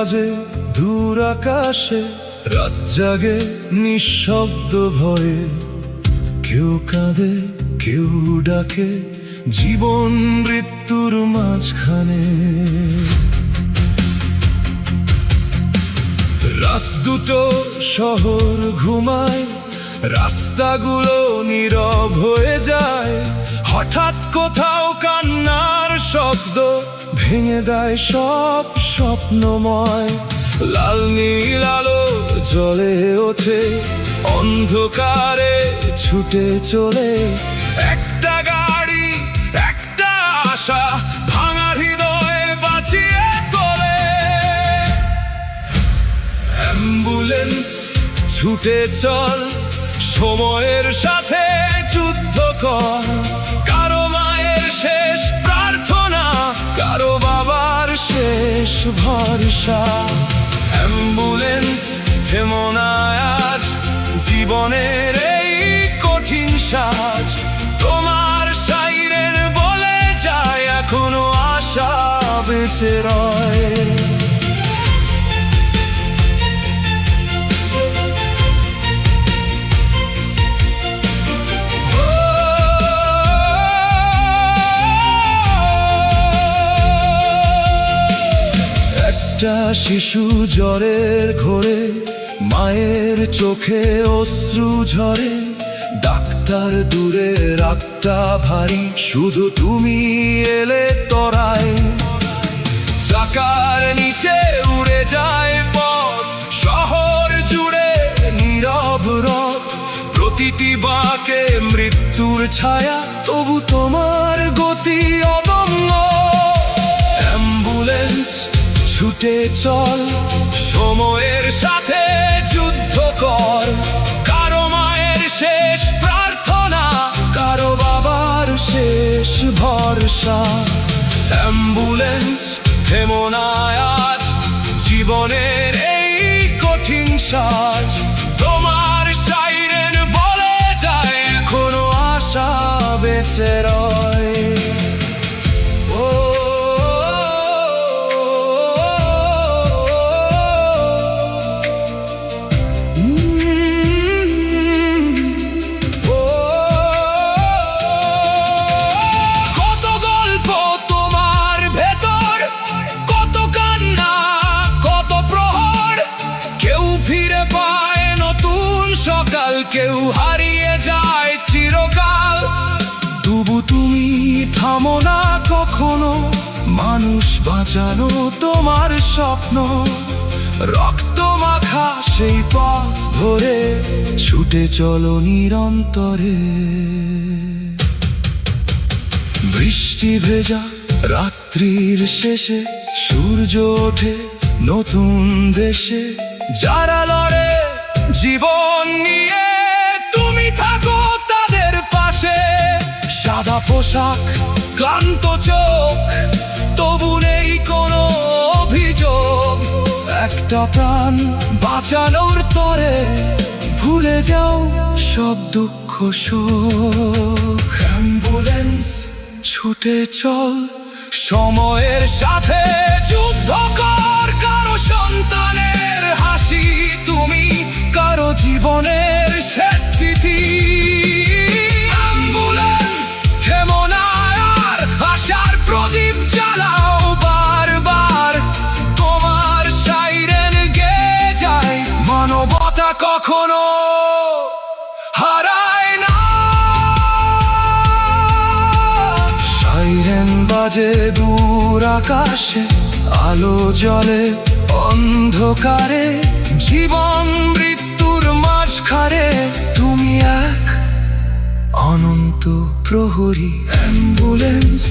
বাজে দূর আকাশে, রাত জাগে নিঃশব্দ ভয়ে। কেউ কাঁদে, কেউ ডাকে, জীবন মৃত্যুর মাঝখানে। রাত দুটো, শহর ঘুমায়, রাস্তাগুলো নীরব হয়ে যায়। হঠাৎ কোথাও কান্নার শব্দ ভেঙে দেয় সব স্বপ্নময়। লাল নীল আলো জ্বলে ওঠে, অন্ধকারে ছুটে চলে একটা গাড়ি, একটা আশা, ভাঙা হৃদয়ে বাঁচিয়ে তোলে। অ্যাম্বুলেন্স ছুটে চল, সময়ের সাথে যুদ্ধ কর। কারো মায়ের শেষ প্রার্থনা, কারো বাবার শেষ ভরসা। অ্যাম্বুলেন্স থেমো না আজ, জীবনের এই কঠিন সাজ। তোমার সাইরেন বলে যায়, এখনো আশা বেঁচে রয়। একটা শিশু জ্বরের ঘোরে, মায়ের চোখে অশ্রু ঝরে। ডাক্তার দূরে, রাতটা ভারী, শুধু তুমি এলে তরায়। চাকার নিচে উড়ে যায় পথ, শহর জুড়ে নীরব রথ। প্রতিটি বাঁকে মৃত্যুর ছায়া, তবু তোমার গতি অদম্য। অ্যাম্বুলেন্স ছুটে চল, সময়ের সাথে যুদ্ধ কর। কারো মায়ের শেষ প্রার্থনা, কারো বাবার শেষ ভরসা। অ্যাম্বুলেন্স থেমো না আজ, জীবনের এই কঠিন সাজ। তোমার সাইরেন বলে যায়, এখনো আশা বেঁচে রয়। কেউ হারিয়ে যায় চিরকাল, তবু তুমি থামো না কখনো। মানুষ বাঁচানো তোমার স্বপ্ন, রক্ত মাখা সেই পথ ধরে ছুটে চলো নিরন্তরে। বৃষ্টি ভেজা রাত্রির শেষে, সূর্য ওঠে নতুন দেশে। যারা লড়ে জীবন নিয়ে, তুমি থাকো তাদের পাশে। সাদা পোশাক, ক্লান্ত চোখ, তবু নেই কোনো অভিযোগ। একটা প্রাণ বাঁচানোর তরে, ভুলে যাও সব দুঃখ শোক। অ্যাম্বুলেন্স ছুটে চল, সময়ের সাথে যুদ্ধ কর। কারো সন্তানের হাসি তুমি, কারো জীবনের শেষ স্মৃতি। অ্যাম্বুলেন্স থেমো না আর, আশার প্রদীপ জ্বালাও বারবার। তোমার সাইরেন গেয়ে যায়, মানবতা কখনো হারায় না। সাইরেন বাজে দূর আকাশে, আলো জ্বলে অন্ধকারে। জীবন মৃত্যুর মাঝখানে, তুমি এক অনন্ত প্রহরী। অ্যাম্বুলেন্স